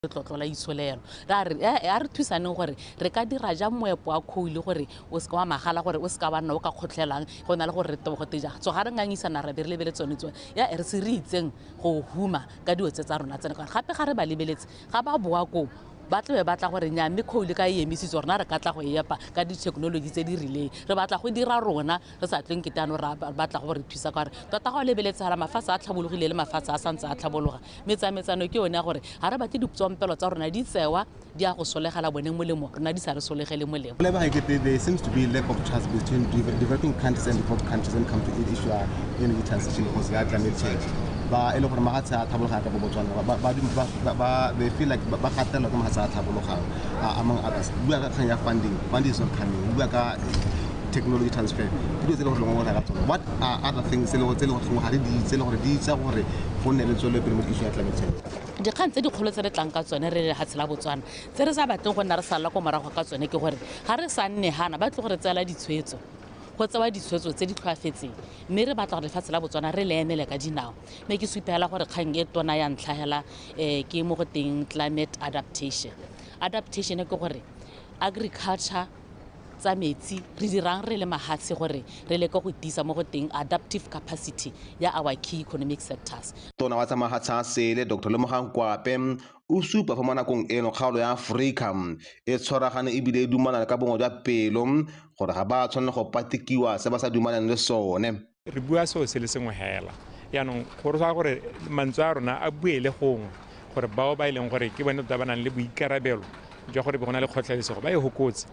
tlotlola isolelo ra re a re thusaneng gore re ka dira ja moepo a khoile gore o se ka wa magala gore o se ka wa nna o ka kgotlhelang go na le gore re tebo go teja so ga re ngangisana ra be re lebeletse tsone tsone ya re se re itseng go huma ka dio tsa rona tsene gape ga re ba lebeletse ga ba boa ko ba tla be batla gore nya mme khoile ka emisitse rona re ka tla go epa ka di-technology tse di rileng re batla go dira rona re sa tleng ketano ra batla go re thusa ka gore tota go lebeletse ga mafatshe a tlhabologile le mafatshe a santse a tlhabologa metsano ke yone gore ga re batle diptsompelo tsa rona di tsewa di a go solegela boneng molemo rona di sa re solegele molemo. There seems to be a lack of trust between developing countries and developed countries when it comes to the issue of energy transition because of climate change. They feel like among others. Funding is not coming. Technology transfer. What are other things dikgang tse dikgolo tse re tlang ka tsone re le lefatshe la Botswana tse re sa batleng go nna re sala ko morago ka tsone ke gore ga re sa nne hana ba tle gore tsela ditshwetso go tsewa ditshwetso tse di tlhoafetseng mme re batla gore lefatshe la Botswana re le emele ka dinao mme ke supela gore kgang e tona ya ntlhagela ke mo go teng climate adaptation ke gore agriculture tsa metsi re dirang re le mahatshe gore re le go tisa mo go teng adaptive capacity ya our key economic sectors. Tona wa tsa mahatshe sele Dr. Lemogang Kwape o supa fa mo nakong eno kgaolo ya Afrika e tshwaragane e bile dumana ka bongwe jwa pelo gore ga ba tshwanela go patikiwa se ba sa dumanang le sone. Re bua se le sengwe hela yaanong gore sa gore mantswe a rona a buele gongwe gore bao ba ileng gore ke bone ba nang le boikarabelo jwa gore bona le kgotlhelesego ba e hokotse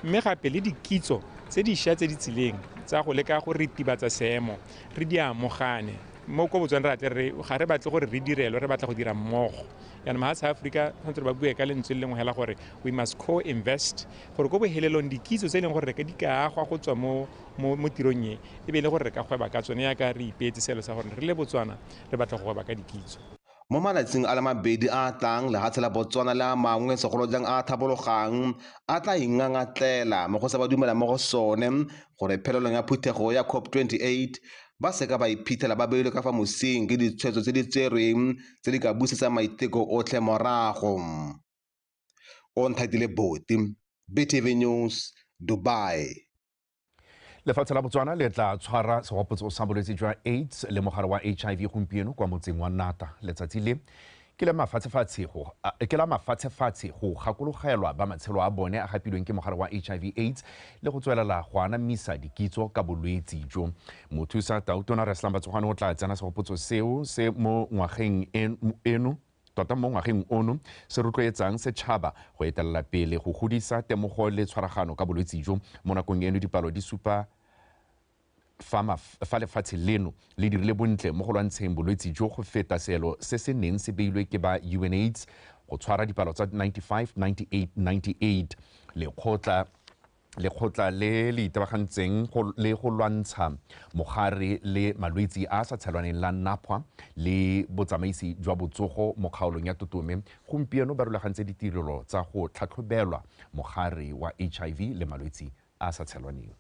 mme gape le dikitso tse di sha tse di tsileng tsa go leka go ritibatsa seemo re di amogane mo go Botswana ra tle re ga re batle gore re direlo re batla go dira mmogo yana mahatshe a Africa tshwanetse ba bue ka lentswe le lengwe hela gore we must co-invest gore go bohelelong dikitso tse e leng gore re ka di ka agwa go tswa mo tirong e be le gore re ka gweba ka tsone ya ka re ipeetse selo sa gore re le Botswana re batla go gweba ka dikitso. Mo malatsing a le mabedi a tlang lefatshe la Botswana le a mangwe segolo jang a tlhabologang a tla ingangatlela mo go sa ba dumela mo go sone gore phelelong ya phuthego ya COP28 ba seka ba iphithela ba beilwe ka fa mosing ke ditshwetso tse di tserweng tse di ka busetsa maiteko otlhe morago. O Nthatile Boti, BTV News, Dubai. Lefatshe la Botswana le tla tshwara segopotso sa bolwetse jwa AIDS le mogare wa HIV gompieno kwa motseng wa Nata letsatsi le ke la mafatshefatshe go gakologelwa ba matshelo a bone a gapilweng ke mogare wa HIV AIDS le go tswelela go anamisa dikitso ka bolwetse jo. Mothusa Tautona Reslang Batsogwane o tla tsena segopotso seo se mo ngwageng eno tota mo ngwageng ono se rotloetsang setšhaba go etelela pele go godisa temogo le tshwaragano ka bolwetse jo. Mo nakong eno dipalo di supa fa lefatshe leno le dirile bontle mo go lwantsheng bolwetse jo go feta seelo se se neng se beilwe ke ba UNAIDS go tshwara dipalo tsa 98 lekgotla le le itebagantseng le go lwantsha mogare le malwetse a sa tshelwaneng la NAKO le botsamaisi jwa botsogo mo kgaolong ya Totome gompieno ba rulagantse ditirelo tsa go tlhatlhobelwa mogare wa HIV le malwetse a sa tshelwaneng.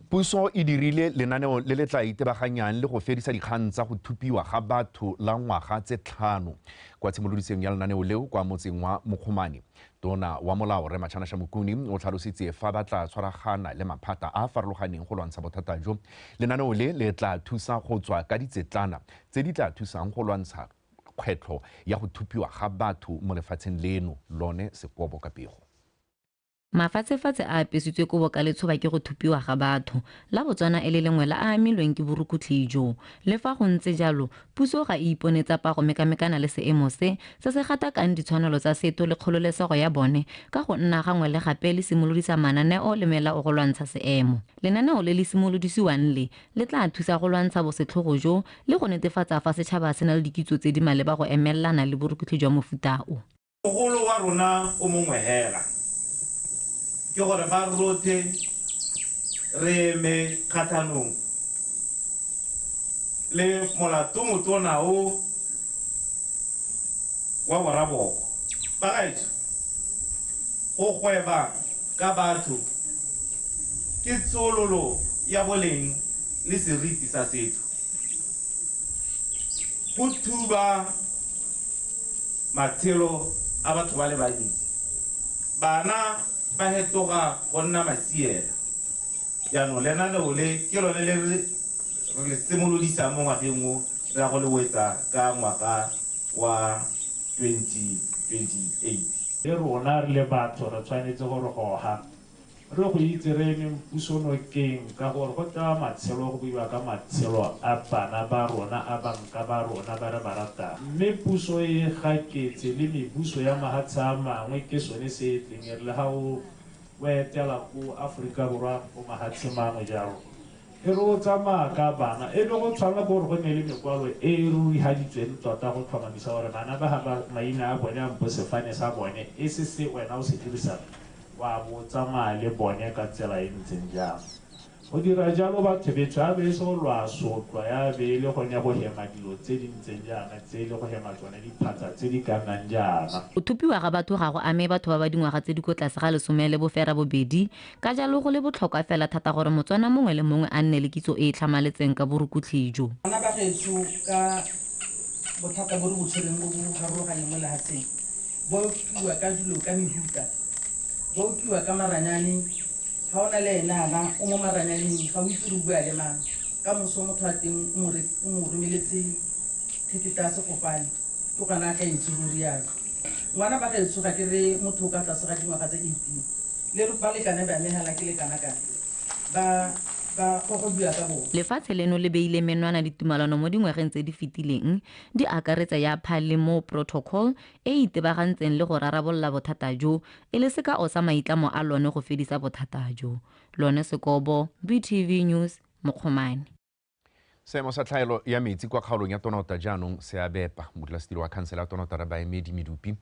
Puso e dirile lenaneo le le tla itebaganyang le go fedisa dikgang tsa go thupiwa ga batho la ngwaga tse 5 kwa tshimolodiseng ya lenaneo leo kwa motseng wa Mokgomane. Tona wa molao Re Matšhanasha Mokuni o tlhalositse fa ba tla tshwaragana le maphata a farologaneng go lwantsha bothata jo. Lenaneo le tla thusa go tswa ka ditsetlana tse di tla thusang go lwantsha kgwetlho ya go thupiwa ga batho mo lefatsheng leno lone Sekobo Kapego. Mafatshefatse a apesitswe kobo ka letshoba ke go thupiwa ga batho la Botswana e le lengwe la a amilweng ke borukutlhi jo. Le fa go ntse jalo puso ga e iponetsa pa go mekamekana le seemo se gatakang ditshwanelo tsa setho le kgololesego ya bone ka go nna gangwe le gape le simolodisa mananeo le melao go lwantsha seemo. Lenaneo le le simolodisiwang le tla thusa go lwantsha bosetlhogo jo le go netefatsa fa setšhaba se na le dikitso tse di maleba go emelelana le borukutlhi jwa mofuta o. Mogolo wa rona o mongwe hela ke gore ba rote re me kgathanong le molato motona o wa boraboko ba gaetso go gweba ka batho ke tsololo ya boleng le seriti sa setho go thuba matshelo a batho ba le bantsi bana ba hetoga go nna masiela jaanong lenaneo le ke lone le re simolodisa mo ngwageng o re ya go le wetsa ka ngwaga wa 2028 le rona re le batho re tshwanetse gore goga re go itse re eme pusonokeng ka gore go tla matshelo go buiwa ka matshelo a bana ba rona a banka ba rona ba re ba ratang mme puso e gaketse le mebuso ya mahatshe a mangwe ke sone se tleng le ga o etela ko Aforika Borwa go mahatshe mangwe jalo e re o tsamaya ka bana e le go tshwana gore go ne le mekwalo e ruihaditsweng tota go tlhomamisa gore bana ba ga maina a bone a mpo sefane sa bone e se wena o se dirisang wa bo tsamaya le bone ka tsela e ntseng jang go dira jalo batho betho a be so lwa sotlwa ya be le go nya go hema dilo tse di ntseng jaana tse le go hema tsone diphatsa tse di ka nnang jaana go thupiwa ga batho ga go ame batho ba ba dingwaga tse di ko tlase ga 12 ka jalo go le botlhokwa fela thata gore motswana mongwe le mongwe a nne le kitso e e tlhamaletseng ka borukhutlhijo bana ba getso ka bothata bo re bo tshwereng bo bo farologaneng mo lehatsheng bo kiwa ka dilo ka mehuta bo kiwa ka maranyane ga o na le enana o mo maranyaneng ga o itse re bua le mang ka moso motho a teng o mo romeletse thekete ya sefofane ke gona a ka itse ruri yalo ngwana ba getso ga ke re motho o ka tlase ga dingwaga tse 18 le re ba lekane ba amegela ke lekana-kana ba go bua ka bona lefatshe leno le beile menwana ditumalano mo dingwageng tse di fetileng di akaretsa ya Palemo Protocol e itebagantseng le go rarabolola bothata jo e le sekao sa maitlamo a lone go fedisa bothata jo lone Sekobo BTV News Mokgomane. Seemo sa tlhaelo ya metsi kwa kgaolong ya Tonota jaanong se a bepa modulasetilo wa khansele ya Tonota re Baemedi Medupi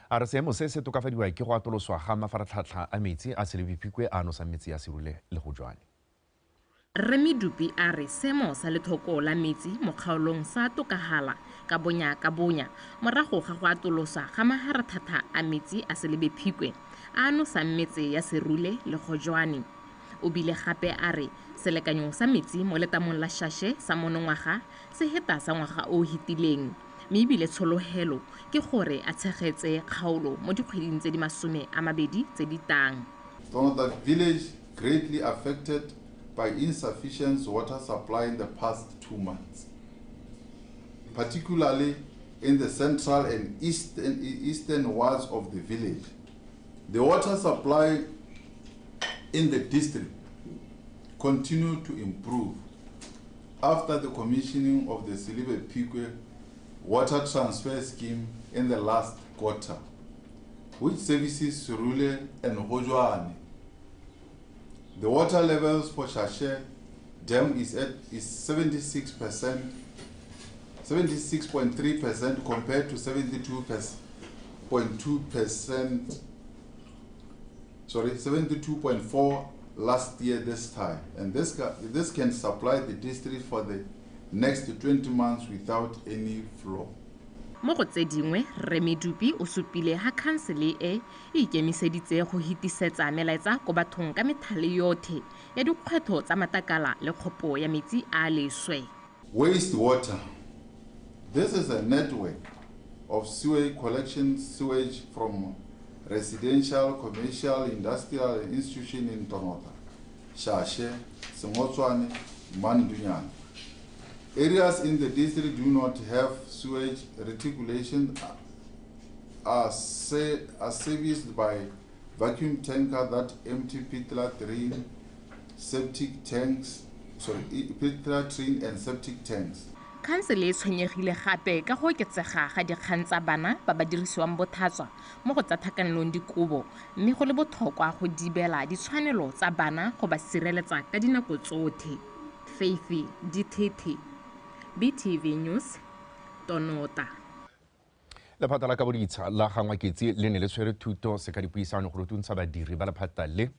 a re seemo se se tokafadiwa ke go atoloswa ga mafaratlhatlha a metsi a Selebiphikwe a nosa metsi ya Serule le go jwane. Remi Dupi a re seemo sa lethoko la metsi mo kgaolong sa tokagala ka bonya morago ga go atolosa ga maharatlhatlha a metsi a Selebiphikwe a nosa metsi ya Serule le go jwane. O bile gape a re selekanyo sa metsi mo letamong la Shashe sa monongwaga se heta sa ngwaga o hitileng mme ebile tsholohelo ke gore a tshegetse kgaolo mo dikgweding tse di 20 tse di tang. Tonota village greatly affected by insufficient water supply in the past 2 months, particularly in the central and eastern wards of the village. The water supply in the district continued to improve after the commissioning of the Selebiphikwe water transfer scheme in the last quarter, which services Serule and Hojwane. The water levels for Shashe Dam is 76.3% compared to 72.4 last year this time, and this can supply the district for the next 20 months without any flow. Mo go tse dingwe Remi Dupi o supile ha khansele e ikemiseditse go hitisetsa melaetsa go bathong ka methale yotlhe ya dikgwetho tsa matakala le kgopo ya metsi a leswe. Wastewater. This is a network of sewage collection sewage from residential, commercial, industrial institutions in Tonota, Shashe, Sengotswane, Mandunyane. Areas in the district do not have sewage reticulation are serviced by vacuum tanker that empty pit latrine, pit latrine and septic tanks. Khansele e tshwenyegile gape ka go oketsega ga dikgang tsa bana ba ba dirisiwang botlhatswa mo go tsa thakanelong dikobo mme go le botlhokwa go dibela ditshwanelo tsa bana go ba sireletsa ka dinako tsotlhe. Faithy Dithithi, BTV News, Tonota. Lephata la Kaboditsha la Gangwaketsi le ne le tshwere thuto se ka dipuisano go rutuntsha badiri ba lephata le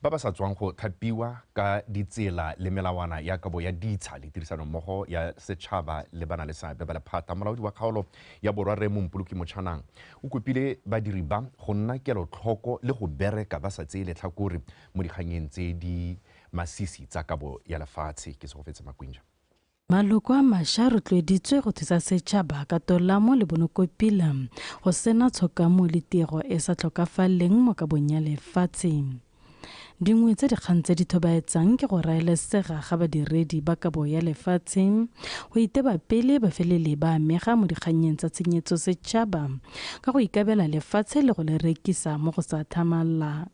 ba ba sa tswang go thapiwa ka ditsela le melawana ya kabo ya ditsha le tirisano mmogo ya setšhaba le bana le seabe ba lephata. Molaodi wa kgaolo ya Borwa Re Mompoloki Motšhanang o kopile badiri ba go nna kelotlhoko le go bereka ba sa tseye letlhakore mo dikganyeng tse di masisi tsa kabo ya lefatshe. Ke se go fetse Makwinja. maloko a mašwa a rotloeditswe go thusa setšhaba ka tolamo le bonokopila go sena tshokamo le tiro e sa tlhokafaleng mo kabong ya lefatshe. Dingwe tse dikgang tse di thobaetsang ke go raelesega ga badiredi ba kabo ya lefatshe go iteba pele ba felele ba amega mo dikganyeng tsa tshenyetso setšhaba ka go ikabela lefatshe le go le rekisa mo go sa thamalang.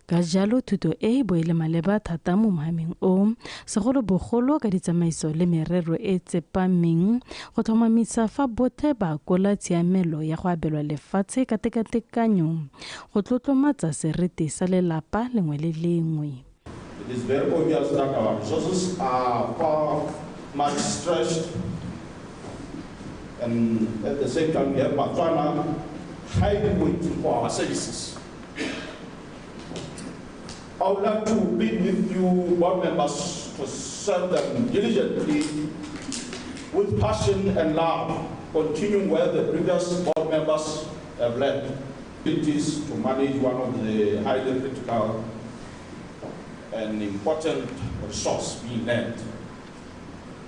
Ka jalo thuto e boele maleba thata mo mohameng o segolobogolo ka ditsamaiso le merero e tsepameng go tlhomamisa fa bothe ba kola tshiamelo ya go abelwa lefatshe ka tekatekanyo go tlotlomatsa seriti sa lelapa lengwe le lengwe. It is very obvious that our resources are far much stretched, and at the same time we have BOTSWANA highly waiting for our services. I would like to plead with you, board members, to serve them diligently with passion and love, continuing where the previous board members have led. It is to manage one of the highly critical and important resource being led.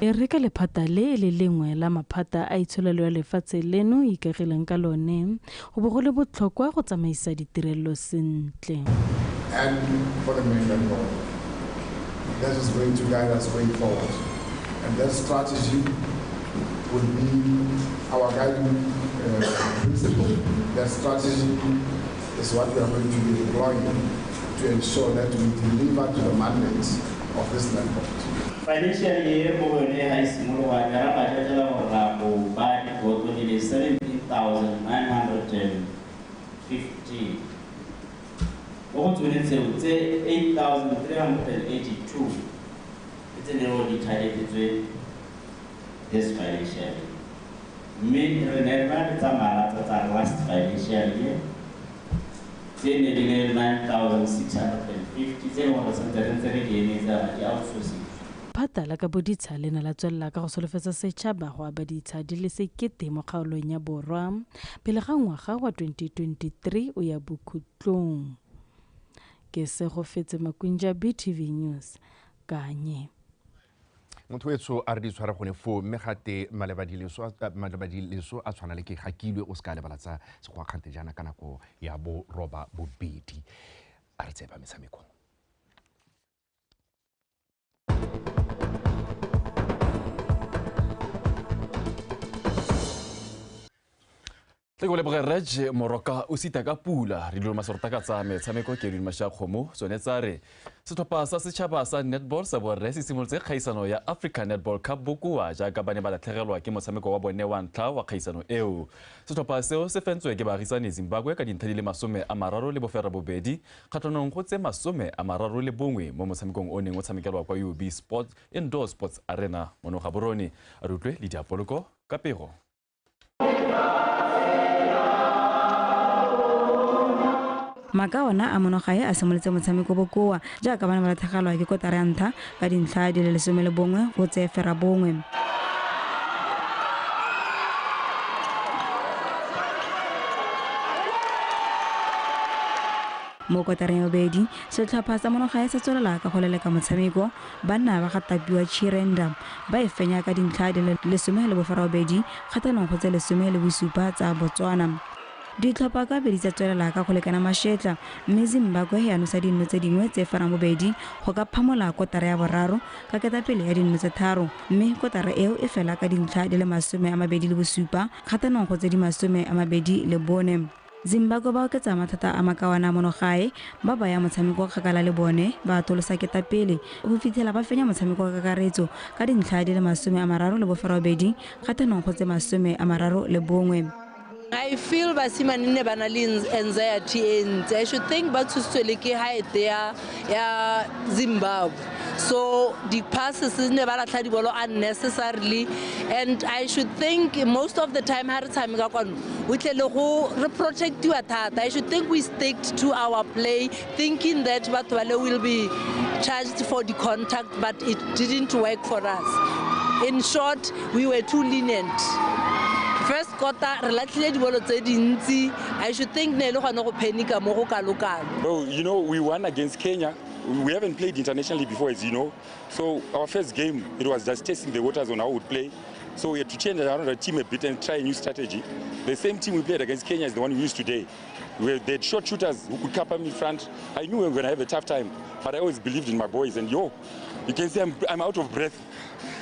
E re ka lephata le lengwe la maphata a itsholelo ya lefatshe leno ikagileng ka lone go bo go le botlhokwa go tsamaisa ditirelo sentle. And for the mainland board, that is going to guide us going forward. And that strategy will be our guiding principle. That strategy is what we are going to be deploying to ensure that we deliver to the mandates of this land board. Financially, high school, I got a 17,950. What we say 8,382. It's an already tied between this financial year. Mid-Renewal Tamara last financial year. Then 9,650. Then what was the outsourcing. Phata la ka boditsha lena la tswella ka go solofetsa setšhaba go abaditsha di le sekete mo kgaolong ya borwa pele ga ngwaga wa 2023 o ya bokhutlong. Ke se go fetse Makwinja BTV News kanye. Motho wetso a re di tshwara gone fo mme gate malebadileso a tshwana le ke gakilwe o ska lebalatsa se go akgante jana ka nako ya bo roba bobedi a re tseba metshameko. Go leboga Raj Moroka o sita ka pula re dilo masorta ka tsa metshameko ke di masha khomo tsone tsa re setlhopha sa setšhaba sa netball sa borre se simolotse kgaisano ya Africa Netball Cup bokoa jaaka ba ne ba latlhegelwa ke motshameko wa bone wa ntlha wa kgaisano eo. Setlhopha seo se fentswe ke baagisane Zimbabwe ka dintlha di le 30 le bofera bobedi kgatlhanong go tse 31 mo motshamekong o neng o tshamekelwa kwa UB Sport Indoor Sports Arena mono ga borone a rutlwe le diapoloko ka pego. Makaona a monogae a simolotse motshameko bokoa jaaka bana ba latlhegelwa ke kotara ya ntlha ka dintlha di le 11 go tse fera bongwe. Mo kotareng ya bobedi setlhopha sa monogae sa tswelela ka go leleka motshameko banna ba gatapiwa Chirenda ba e fenya ka dintlha di le 10 le bofera bobedi kgatlhanong go tse 10 le bosupa tsa Botswana. Ditlhopha ka bedi tsa tswelela ka go lekana mašetla mme Zimbabwe ya nosa dinno tse dingwe tse ferang bobedi go ka phamola kotara ya boraro ka ketapele ya dinno tse tharo mme kotara eo e fela ka dintlha di le 27 le bosupa kgatlhanong go tse di 24. Zimbabwe ba oketsa mathata a makawana monogae ba baya motshameko kgakala le bone ba tolosa ketapele go fitlhela ba fenya motshameko ka kakaretso ka dintlha di le 30 le bofera bobedi kgatlhanong go tse 31. I feel basimane ne bana le anxiety and I should think ba tshositswe ke height ya Zimbabwe. So the passes ne ba latla di bolo unnecessarily and I should think most of the time ha re tshameka kwano we tle le go re protect you thata. I should think we stick to our play thinking that batho ba le will be charged for the contact but it didn't work for us. In short, we were too lenient. First quarter, I should think Bro, you know, we won against Kenya. we haven't played internationally before, as you know. So our first game, it was just testing the waters on how we would play. So we had to change around the team a bit and try a new strategy. The same team we played against Kenya is the one we used today. They had short shooters who could cap up in front. I knew we were going to have a tough time, but I always believed in my boys. And you can see I'm out of breath.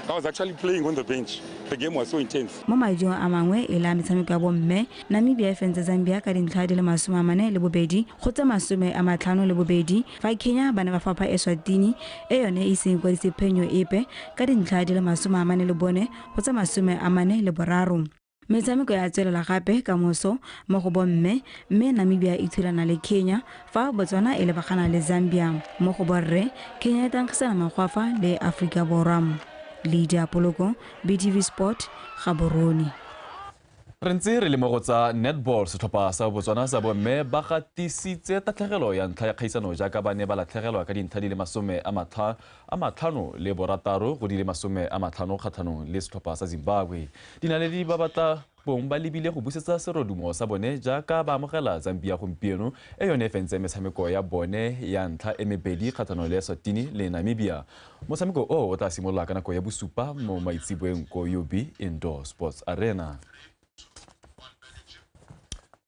I was actually playing on the bench. The game was so intense. Mo maijong a mangwe e la metshameko ya bomme, Namibia e fentse Zambia ka dintlha di le 42 go tsa 52 fa Kenya ba ne ba fapa Eswatini e yone e seng kwa disephenyo epe ka dintlha di le 44 go tsa 43. Metshameko ya tswelela gape ka moso mo go bomme mme Namibia e thulana le Kenya fa Botswana e lebagana le Zambia. Mo go borre Kenya e tankgisana magwafa le Afrika Borwa. Lydia Poloko, BTV Sport, Gaborone. Re ntse re le mo go tsa netball setlhopha sa Botswana sa bomme ba gatisitse tatlhegelo ya ntlha ya kgaisano jaaka ba ne ba latlhegelwa ka dintlha di le 50 le borataro go di le 50 kgatlhanong le setlhopha sa Zimbabwe. Dinaledi ba batla bong ba lebile go busetsa serodumo sa bone jaaka ba amogela Zambia gompieno e yone fentse metshameko ya bone ya ntlha e mebedi kgatlhanong le Eswatini le Namibia. Motshameko o tla simolola ka nako ya bosupa mo maitseboeng ko UB Indoor Sports Arena.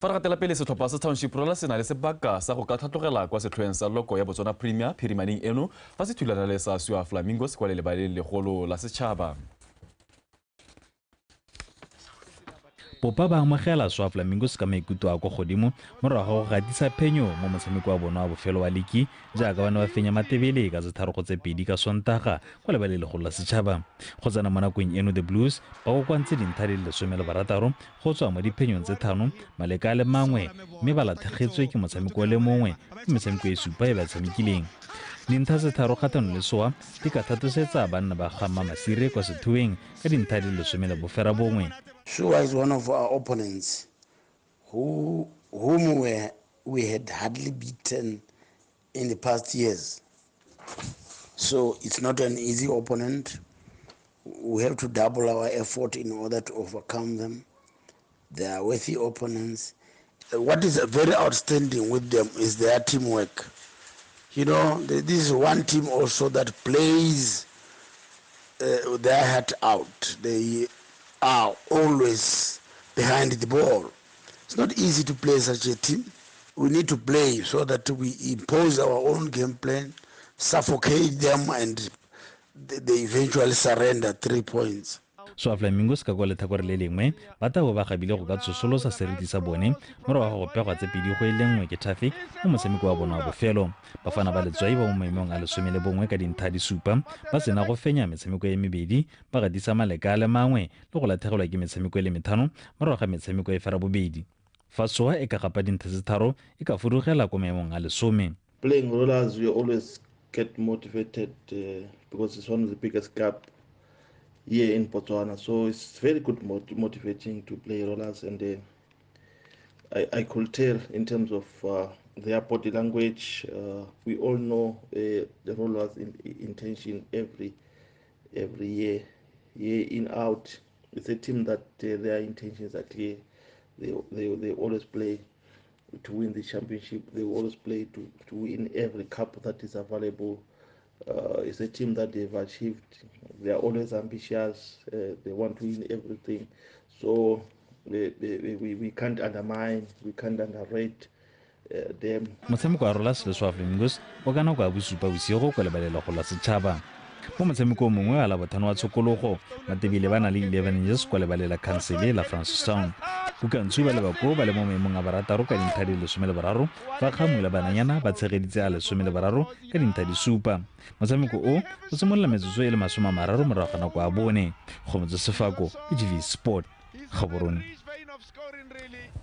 Fa re gatela pele setlhopha sa Township Rollers se na le sebaka sa go ka tlhatlogela kwa setlhoeng sa loko ya Botswana Premier phirimaneng eno fa se thulana le sa Sua Flamingos kwa lelebale legolo la setšhaba. Popa ba amogela Swa Flamingos ka maikutlo a go godimo morago go gatisa phenyo mo motshameko wa bona wa bofelo wa ligi jaaka ba ne ba fenya matebele ka setharo go tse pedi ka Sontaga kwa lebale legolo la setšhaba. Go tsena mo nakong eno the Blues ba go kwantse dintlha di le 16 go tswa mo diphenyong tse 5 maleka a le mangwe mme ba latlhegetswe ke motshameko le mongwe ke metshameko e supa e ba tshamekileng. Dintlha tse 3 kgatlhanong le Swa di ka thatosetsa banna ba Gama Masire kwa sethueng ka dintlha di le 11. Sua is one of our opponents whom we had hardly beaten in the past years. So it's not an easy opponent. We have to double our effort in order to overcome them. They are worthy opponents. What is very outstanding with them is their teamwork. You know, this is one team also that plays their heart out. They are always behind the ball. It's not easy to play such a team. We need to play so that we impose our own game plan, suffocate them, and they eventually surrender 3 points. Swa Flamingos ka kwa letlhakore le lengwe ba tabo ba gabile go ka tsosolosa seriti sa bone morago go pegwa tse pedi go elengwe ke Traffic mo motshameko wa bona wa bofelo. Bafana ba letswai ba mo maemong a 11 ka dintlha di supa ba sena go fenya metshameko ya mebedi ba gatisa maleka a le mangwe le go latlhegelwa ke metshameko e le 5 morago ga metshameko e fera bobedi. Fa Swa e ka gapa dintlha tse 3 e ka furugela ko maemong a 10. Playing Rollers, we always get motivated because it's one of the biggest cup here in Botswana, so it's very good motivating to play Rollers, and I could tell in terms of their body language. We all know the Rollers intention every year in out. It's a team that their intentions are clear. They always play to win the championship. They always play to win every cup that is available. It's a team that they've achieved. They are always ambitious. They want to win everything. So we can't undermine, we can't underrate them. Motshameko wa Rollers le Swa Flamingos o ka nako ya bosupa bosigo kwa lebalela go la setšhaba. Mo motshameko mongwe wa Labotlhano wa tshokologo matebele ba na le 11 years kwa lebalela Khansele la Francistown. Bukantshu ba le bako ba le mo maemong a barataro ka dintlha di le 13 fa Kgamula bananyana ba tshegeditse a le 13 ka dintlha di supa. Motshameko o simolola metsotso e le 30 morago ga nako a bone. Go motse Sefako BTV Sport Gaborone.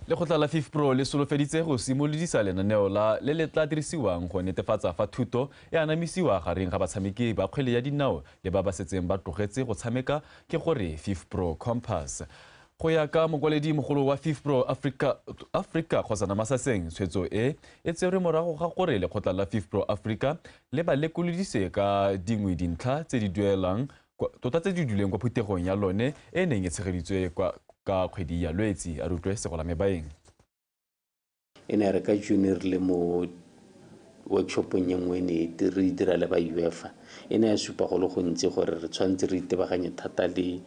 Lekgotla la FIFPro le solofeditse go simolodisa lenaneo le le tla dirisiwang go netefatsa fa thuto e anamisiwa gareng ga batshameki ba kgwele ya dinao le ba ba setseng ba tlogetse go tshameka ke gore FIFPro Compass. Go ya ka mokwaledi mogolo wa FIFPro Africa kgotsa Namasaseng tshwetso e tserwe morago ga gore lekgotla la FIFPro Africa le ba lekolodise ka dingwe dintlha tse di duelang tota tse di duleng kwa phuthegong ya lone e neng e tshegeditswe ka kgwedi ya Lwetse a rutlwe Segolame Baeng. Ene re ka junior le mo workshopong ye nngwe ne re dira le ba UEFA e ne ya supa go le gontsi gore re tshwanetse re itebaganye thata le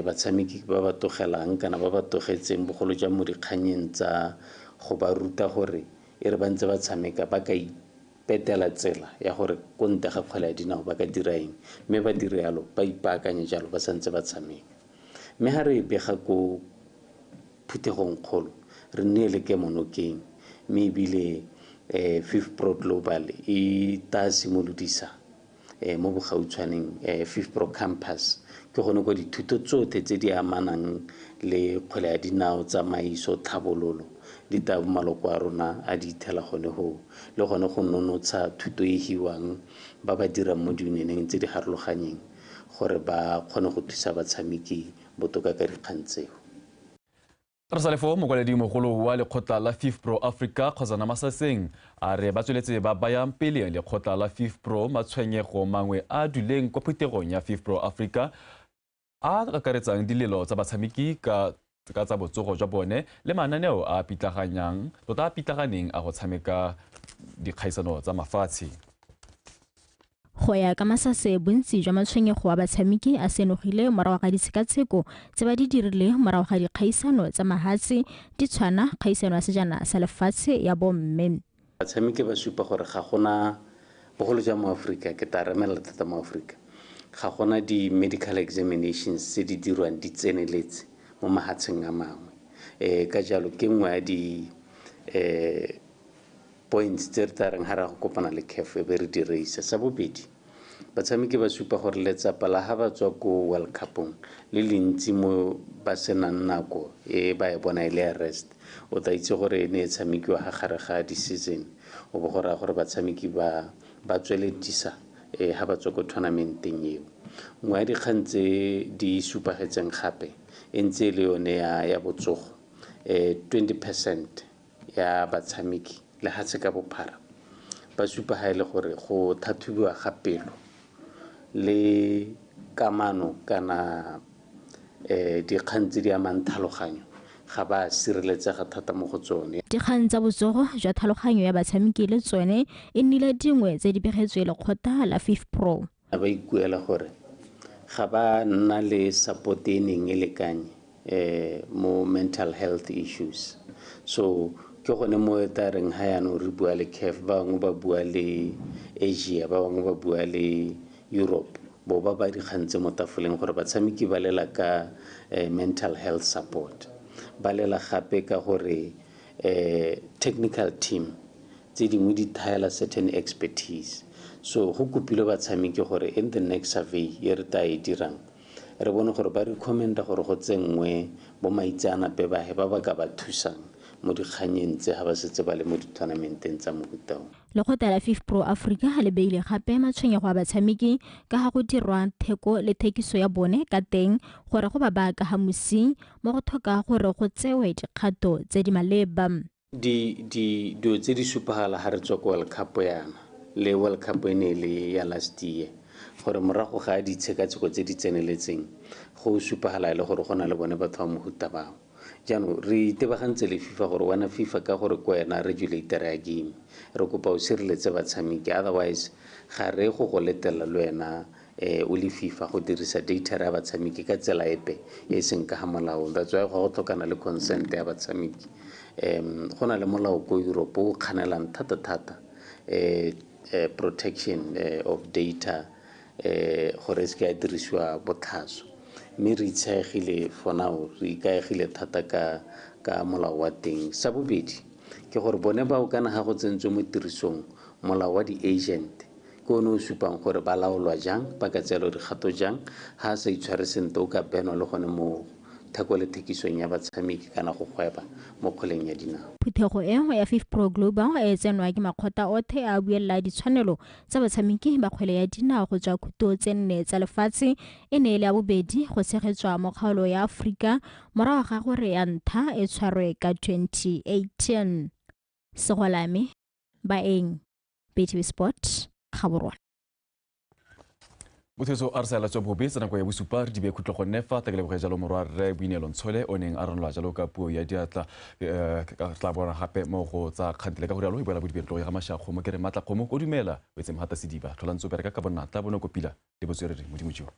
batshameki ba ba togelang kana ba ba togetseng bogolo jang mo dikganyeng tsa go ba ruta gore e re ba ntse ba tshameka ba ka ipetela tsela ya gore ko ntle ga kgwele ya dinao ba ka dira eng mme ba dire yalo ba ipaakanye jalo ba santse ba tshameka mme ga re bega ko phuthegong kgolo re nneele kemonokeng mme ebile FIFPro Global e ta simolodisa mo bogautshwaneng FIFPro Campus ke gone go dithuto tsotlhe tse di amanang le kgwele ya dinao tsamaiso tlhabololo di ta maloko a rona a di ithela gone go le gone go nonotsha thuto e hiwang ba ba dirang mo diunioneng tse di harologanyeng gore ba kgone go thusa batshameki botoka ka dikgang tseo. re sa le fo mokwaledi mogolo wa lekgotla la FIFPro Africa Khosana Masaseng a re ba tsweletse ba bayang pele lekgotla la FIFPro matshwenyego mangwe a duleng kwa phuthegong ya FIFPro Africa a akaretsang dilelo tsa batshameki ka tsa botsogo jwa bone le mananeo a pitlaganeng a go tshameka dikgaisano tsa mafatshe. Go ya ka Masase bontsi jwa matshwenyego a batshameki a senogile morago ga ditshekatsheko tse ba di dirile morago ga dikgaisano tsa mahatshe di tshwana kgaisano ya sejana sa lefatshe ya bomme. Batshameki ba supa gore ga gona bogolo jwa mo Afrika ke ta remela thata mo Afrika ga gona di medical examinations tse di dirwang di tseneletse mo mahatsheng a mangwe ka jalo ke nngwe ya di points tse re tareng ga re go kopana le CAF be re di reisa. Sa bobedi batshameki ba supa gore letsapa la ha ba tswa ko World Cupong le lentsi mo ba senang nako e ba e bona e le rest o ta itse gore ne e tshamekiwa ga gare ga di-season o bo gore batshameki ba tsweledisa ha ba tswa ko tournamenteng eo. Nngwe ya dikgang tse di supagetseng gape e ntse le yone ya botsogo 20% ya batshameki le hatse ka bophara ba supa ha ile gore go thathubiwa ga pelo le kamano kana dikgang tse di amang tlhaloganyo ga ba sireletsega thata mo go tsone. Dikgang tsa botsogo jwa tlhaloganyo ya batshameki le tsone e nnile dingwe tse di begetswe lekgotla la FIFPro. Ba ikuela gore ga ba nna le support e neng e lekanye mo mental health issues so ke gone mo eta reng ha yana re bua le CAF ba bangwe ba bua le Asia ba bangwe ba bua le Europe bo ba dikgantse mo tafoleng gore batshameki ba lela ka mental health support ba lela gape ka gore technical team tse dingwe di thaela certain expertise so go kopile batshameki gore in the next survey ye re ta e dirang re bone gore ba recommenda gore go tsengwe bo maitseanape ba ba ka ba thusang mo dikganyeng tse ga ba setse ba le mo di-tournamenteng tsa mohutao. Lekgotla la FIFPro Africa le beile gape matshwenyego a batshameki ka ga go dirwa theko le thekiso ya bone ka teng gore go ba baaka ga mosi mo go tlhoka gore go tsewe dikgato tse di maleba. Dilo tse di supagala ga re tswa ko World Cup yana le World Cup e ne le ya last year gore morago ga ditshekatsheko tse di tseneletseng go supagala le gore go na le bone batho ba mohuta bao jaanong re itebagantse le FIFA gore wana FIFA ka gore ko wena regulator ya game re kopa o sireletse batshameki otherwise ga re go letela le wena o le FIFA go dirisa data ya batshameki ka tsela epe e seng ka molao that's why go tlhokana le consent ya batshameki go na le molao ko Europe o kganelang thata protection of data gore se ka dirisiwa botlhaso mme re itsheegile for now re ikaegile thata ka molao wa teng. Sa bobedi ke gore bone ba o kana ga go tsentswe mo tirisong molao wa di-agent ke one o supang gore ba laolwa jang ba ka tsela dikgato jang ha sa itshware sentle o ka benwa le gone mo theko le thekisong ya batshameki kana go gweba mo kgweleng ya dinao. Phuthego e ya FIFPro Global e tsenwa ke makgotla othe a buelela ditshwanelo tsa batshameki ba kgwele ya dinao go tswa khuto tse nne tsa lefatshe e ne le ya bobedi go tshegetswa mo kgaolo ya Afrika morago ga gore ya ntlha e tshwarwe ka 2018. Segolame baeng BTV Sport Gaborone. Botheso a re sa latswa bobe tsa nako ya bosupa re di be khutlo go nefa ta ke leboge jalo morwa re Boinelo Ntshole o neng a ranolwa jalo ka puo ya diatla ka tla bona gape mo go tsa kgantile ka go rialo e boela bo dibetlo ya mashago mo kere matla kgomo go dumela o etse mhata sediba tlholantso bereka ka bonatla bona kopila le botswerere modimotšo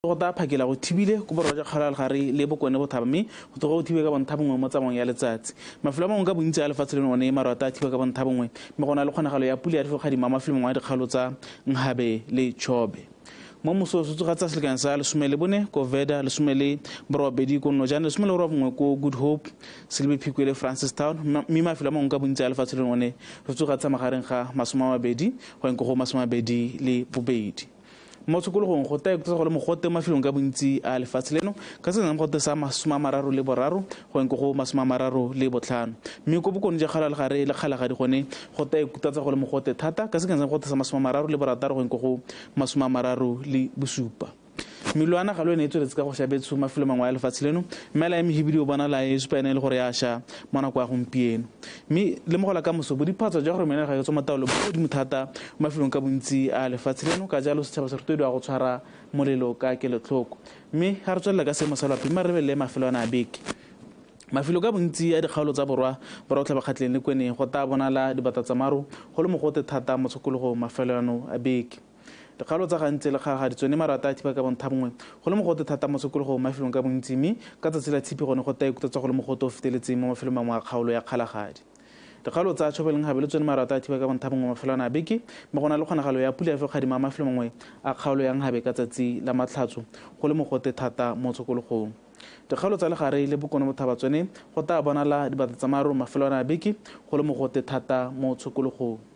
go ta phakela go thibile ko borwa ja kgalal gare le bokone bothaba mme go toga go thibe ka bontha bongwe mo tsamong ya letsatsi mafelo a mangwe ka bontsi a lefatshe leno one marata a thiba ka bontha bongwe mme go na le kgonagalo ya pula ya difokgadima mo mafelong a dikgalo tsa Nkhabe le Chobe mo mososotso ga tsa selekanyo sa 14 ko Veda 18 ko Nojane 19 ko Good Hope Silbe Phikwe le Francistown mme mafelo a mangwe ka bontsi a lefatshe leno one re tsoga tsa magareng ga 20 go eng go 22 mo tshokologong go tae go le mogote mafelong ka bontsi a lefatshe leno ka se nang gote sa 33 go eng go 35 mme ko bokone ja kgalal gare le kgalagadi gone go tae kutatsa go le mogote thata ka se ka gote sa 36 go eng go 37 milwana ga lone e tsweletse ka go shabetso mafelo mangwe a lefatshe leno mme la mehibidi o bona la e supa ene le gore ya sha mo nako ya gompieno mme le mogola ka moso bo diphatso ja gore mena ga e tsoma taolo bo di mothata mafelong ka bontsi a lefatshe leno ka jalo setšhaba se rutwe go tshwara molelo ka kelotlhoko mme ga re tswelela ka seemo sa lwapi mma re bele mafelo ana a beke mafelo ka bontsi a dikgaolo tsa borwa o tla ba kgatleng le kwene go ta bonala dibata tsa maro go le mogote thata mo tshokologo mafelo ano a beke dikgalo tsa gantse le kgagadi tsone marata a thiba ka bontha bongwe go le mogote thata mo sekologo mafelong ka bontsi mme ka tsatsi la tshipi gone go taekutatsa go le mogote o feteletseng mo mafelong mangwe a kgaolo ya kgalagadi dikgalo tsa Chobe le Nkhabe le tsone marata a thiba ka bontha bongwe mafelo a beke mme go na le kgonagalo ya pula ya fekgadima mafelo mangwe a kgaolo ya Nkhabe ka tsatsi la matlhatso go le mogote thata mo tshokologong dikgalo tsa legare le bokone bothaba tsone go ta bonala dibata tsa maro mafelo a beke go le mogote thata mo tshokologong